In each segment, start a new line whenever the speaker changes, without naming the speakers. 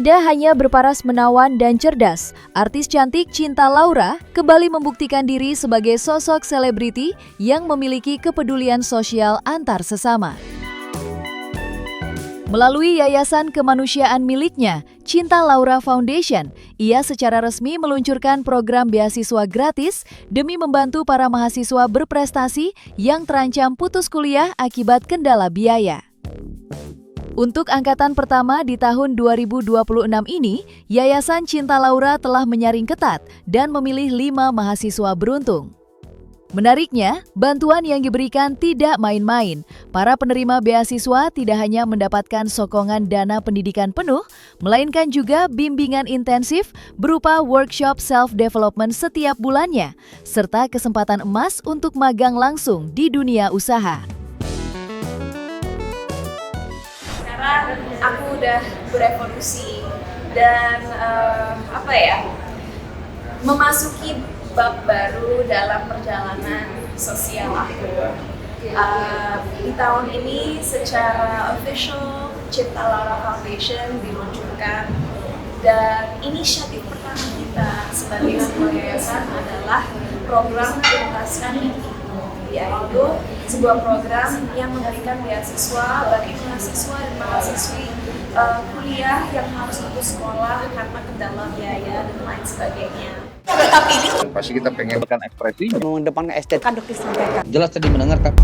Tidak hanya berparas menawan dan cerdas, artis cantik Cinta Laura kembali membuktikan diri sebagai sosok selebriti yang memiliki kepedulian sosial antar sesama. Melalui yayasan kemanusiaan miliknya, Cinta Laura Foundation, ia secara resmi meluncurkan program beasiswa gratis demi membantu para mahasiswa berprestasi yang terancam putus kuliah akibat kendala biaya. Untuk angkatan pertama di tahun 2026 ini, Yayasan Cinta Laura telah menyaring ketat dan memilih 5 mahasiswa beruntung. Menariknya, bantuan yang diberikan tidak main-main. Para penerima beasiswa tidak hanya mendapatkan sokongan dana pendidikan penuh, melainkan juga bimbingan intensif berupa workshop self-development setiap bulannya, serta kesempatan emas untuk magang langsung di dunia usaha.
Karena aku udah berevolusi dan memasuki bab baru dalam perjalanan sosial aku. Di tahun ini secara official Cinta Laura Foundation diluncurkan, dan inisiatif pertama kita sebagai sebuah yayasan adalah program Tuntaskan Mimpimu, yaitu sebuah program yang memberikan beasiswa bagi mahasiswa dan mahasiswi kuliah yang harus putus sekolah karena kendala biaya dan lain sebagainya.
Pasti kita pengen berikan ekspresi
mengedepankan estetika disampaikan.
jelas tadi mendengarkan.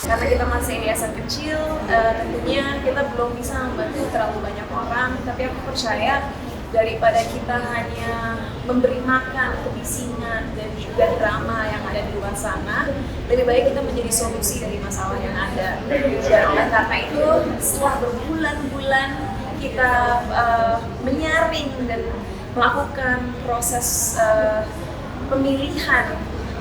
Karena kita masih yayasan kecil, tentunya kita belum bisa membantu terlalu banyak orang, tapi aku percaya daripada kita hanya memberi makan kebisingan dan juga drama yang ada di luar sana, lebih baik kita menjadi solusi dari masalah yang ada. Dan oleh karena itu, setelah berbulan-bulan kita menyaring dan melakukan proses pemilihan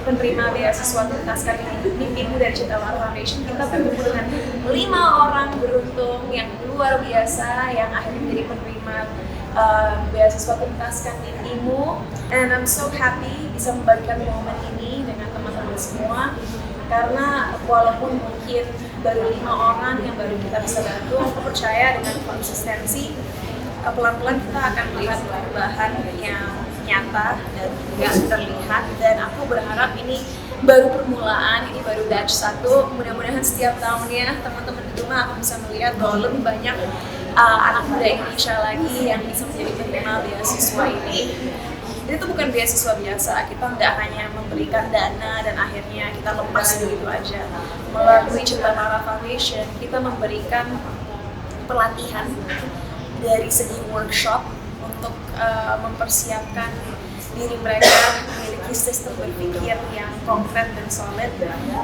penerima beasiswa Tuntaskan Mimpimu dari Cinta Laura Foundation, kita bertemu dengan 5 orang beruntung yang luar biasa yang akhirnya menjadi penerima beasiswa Tuntaskan Mimpimu. And I'm so happy bisa membagikan momen ini dengan teman-teman semua, karena walaupun mungkin baru 5 orang yang baru kita bisa bantu, aku percaya dengan konsistensi pelan-pelan kita akan melihat perubahan yang nyata dan nggak terlihat. Dan aku berharap ini baru permulaan, ini baru batch 1. Mudah-mudahan setiap tahunnya teman-teman di rumah akan bisa melihat bahwa lebih banyak anak muda Indonesia lagi yang bisa menjadi penerima beasiswa ini. Itu bukan beasiswa biasa, kita nggak hanya memberikan dana dan akhirnya kita lepas begitu aja. Melalui Cinta Laura Foundation, kita memberikan pelatihan dari segi workshop untuk mempersiapkan diri mereka memiliki sistem berpikir yang konkret dan solid.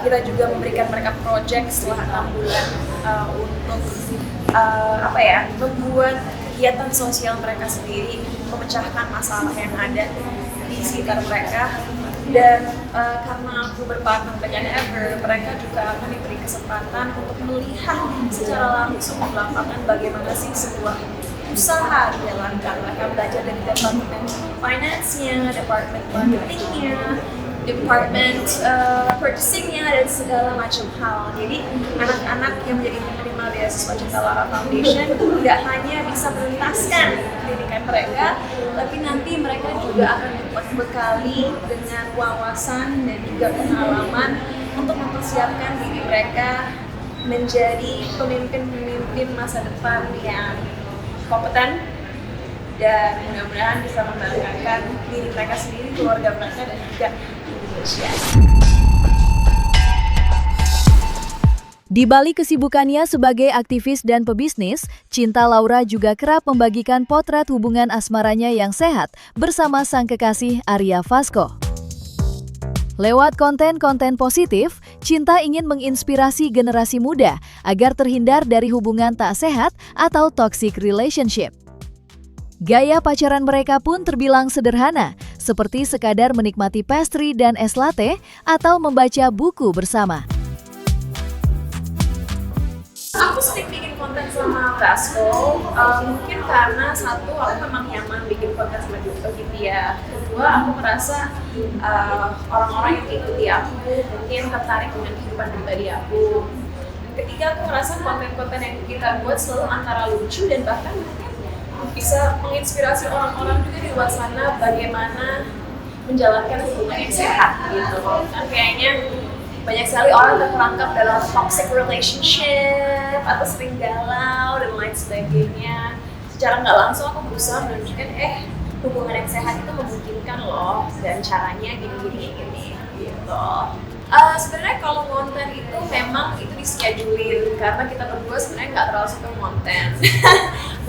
Kita juga memberikan mereka project setelah 6 bulan untuk membuat kegiatan sosial mereka sendiri, memecahkan masalah yang ada di sekitar mereka. Dan karena aku berpartner dengan Ever, mereka juga akan diberi kesempatan untuk melihat secara langsung di lapangan bagaimana sih sebuah usaha dijalankan. Mereka belajar dari departemen finance-nya, departemen marketing-nya, departemen purchasing-nya, dan segala macam hal. Jadi anak-anak yang menjadi penerima beasiswa Cinta Laura Foundation tidak hanya bisa menuntaskan pendidikan mereka, tapi nanti mereka juga akan dibekali dengan wawasan dan juga pengalaman untuk mempersiapkan diri mereka menjadi pemimpin-pemimpin masa depan yang kompeten, dan mudah-mudahan bisa membanggakan diri mereka sendiri, keluarga mereka, dan juga Indonesia.
Di balik kesibukannya sebagai aktivis dan pebisnis, Cinta Laura juga kerap membagikan potret hubungan asmaranya yang sehat bersama sang kekasih Arya Fasko. Lewat konten-konten positif, Cinta ingin menginspirasi generasi muda agar terhindar dari hubungan tak sehat atau toxic relationship. Gaya pacaran mereka pun terbilang sederhana, seperti sekadar menikmati pastry dan es latte atau membaca buku bersama.
Aku sering bikin konten sama Fasko, mungkin karena satu, aku memang nyaman bikin konten sama dia. Kedua, aku merasa orang-orang yang ikuti aku mungkin tertarik dengan kehidupan pribadi aku. ketiga aku ngerasa konten-konten yang kita buat selalu antara lucu dan bahkan mungkin bisa menginspirasi orang-orang juga di luar sana bagaimana menjalankan hubungan yang sehat gitu. Kan kayaknya banyak sekali orang terperangkap dalam toxic relationship atau sering galau dan lain sebagainya. Secara nggak langsung aku berusaha menunjukkan hubungan yang sehat itu memungkinkan loh, dan caranya gini gitu. Sebenarnya kalau konten itu memang itu dischedule karena kita berdua sebenarnya nggak terlalu suka konten.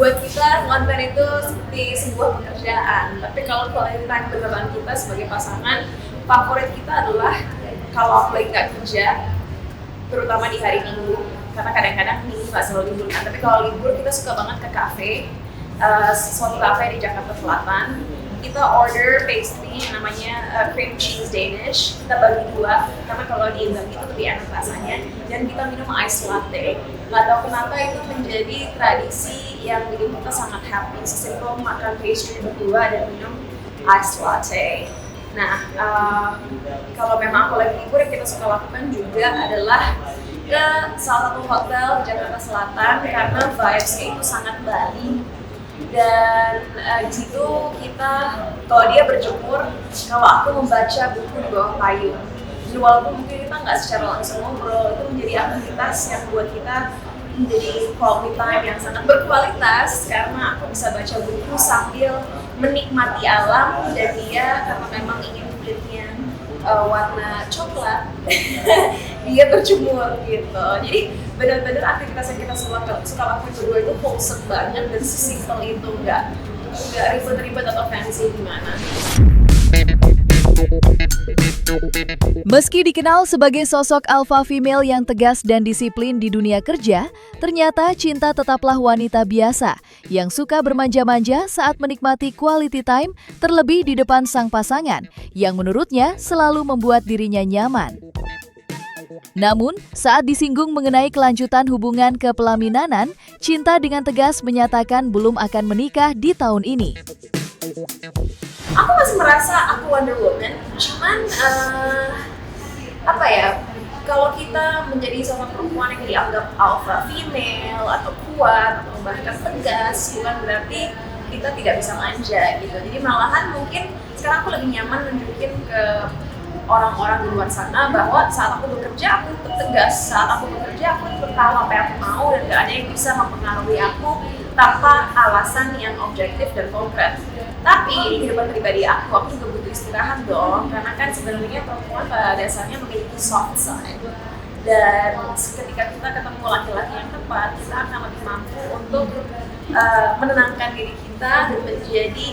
Buat kita konten itu seperti sebuah pekerjaan. Tapi kalau quality time beneran kita sebagai pasangan, favorit kita adalah kalau aku lagi nggak kerja, terutama di hari Minggu, karena kadang-kadang Minggu nggak selalu libur kan. Tapi kalau libur kita suka banget ke kafe, suatu kafe di Jakarta Selatan. Kita order pastry namanya cream cheese Danish. Kita bagi dua karena kalau di Indomie itu lebih enak rasanya. Dan kita minum ice latte. Nggak tahu kenapa itu menjadi tradisi yang bikin kita sangat happy. Sesimpel makan pastry berdua dan minum ice latte. Nah, kalau memang aku lagi libur yang kita suka lakukan juga adalah ke salah satu hotel di Jakarta Selatan karena vibes-nya itu sangat Bali. Dan di situ kita, kalau dia berjemur, kalau aku membaca buku di bawah payung. Jadi walaupun mungkin kita nggak secara langsung ngobrol, itu menjadi aktivitas yang buat kita menjadi quality time yang sangat berkualitas karena aku bisa baca buku sambil menikmati alam, dan dia karena memang ingin kulitnya warna coklat, dia berjemur gitu. Jadi benar-benar aktivitas yang kita suka lakukan berdua itu wholesome banget dan sesimpel itu, nggak ribet-ribet atau fancy gimana.
Meski dikenal sebagai sosok alpha female yang tegas dan disiplin di dunia kerja, ternyata Cinta tetaplah wanita biasa yang suka bermanja-manja saat menikmati quality time, terlebih di depan sang pasangan yang menurutnya selalu membuat dirinya nyaman. Namun, saat disinggung mengenai kelanjutan hubungan kepelaminanan, Cinta dengan tegas menyatakan belum akan menikah di tahun ini.
Aku masih merasa aku Wonder Woman, cuman kalau kita menjadi seorang perempuan yang dianggap alpha female atau kuat atau bahkan tegas, bukan berarti kita tidak bisa manja gitu. Jadi malahan mungkin sekarang aku lebih nyaman nunjukin ke orang-orang di luar sana bahwa saat aku bekerja aku tetap tegas, saat aku bekerja aku tetap tahu apa yang aku mau dan gak ada yang bisa mempengaruhi aku tanpa alasan yang objektif dan konkret. Tapi di kehidupan pribadi aku juga butuh istirahat dong, karena kan sebenarnya perempuan pada dasarnya memiliki soft side. Dan ketika kita ketemu laki-laki yang tepat, kita akan lebih mampu untuk menenangkan diri kita dan menjadi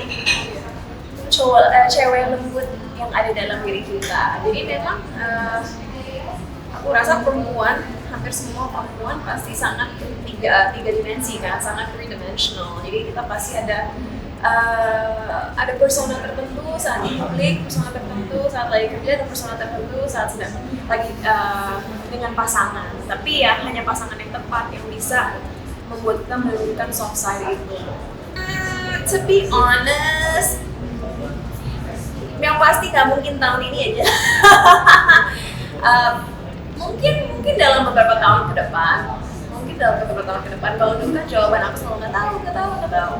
cewek lembut yang ada dalam diri kita. Jadi memang aku rasa perempuan, hampir semua perempuan pasti sangat tiga dimensi kan, sangat three dimensional. Jadi kita pasti ada persona tertentu saat di publik, persona tertentu saat lagi kerja, dan persona tertentu saat sedang lagi dengan pasangan. Tapi ya hanya pasangan yang tepat yang bisa membuat kita menunjukkan soft side itu. To be honest, yang pasti nggak mungkin tahun ini aja. Mungkin dalam beberapa tahun ke depan. Kalau dulu kan jawaban aku selalu nggak tahu.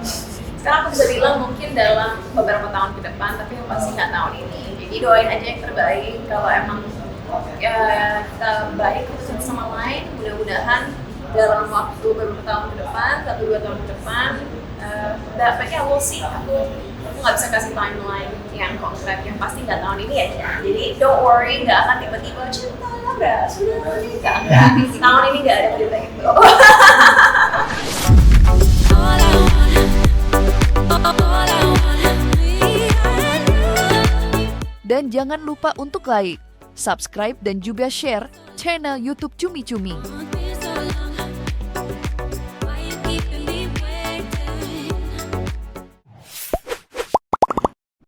Sekarang aku bisa bilang mungkin dalam beberapa tahun ke depan, tapi yang pasti nggak tahun ini. Jadi doain aja yang terbaik. Kalau emang kita baik satu sama lain, mudah-mudahan dalam waktu beberapa tahun ke depan, 1-2 tahun ke depan, dapatnya we'll see. Aku nggak bisa kasih timeline yang konkret, yang pasti nggak tahun ini aja. Jadi don't worry, nggak akan tiba-tiba cinta udah sudah menikah. Tahun ini nggak ada berita itu.
Dan jangan lupa untuk like, subscribe, dan juga share channel YouTube Cumi Cumi.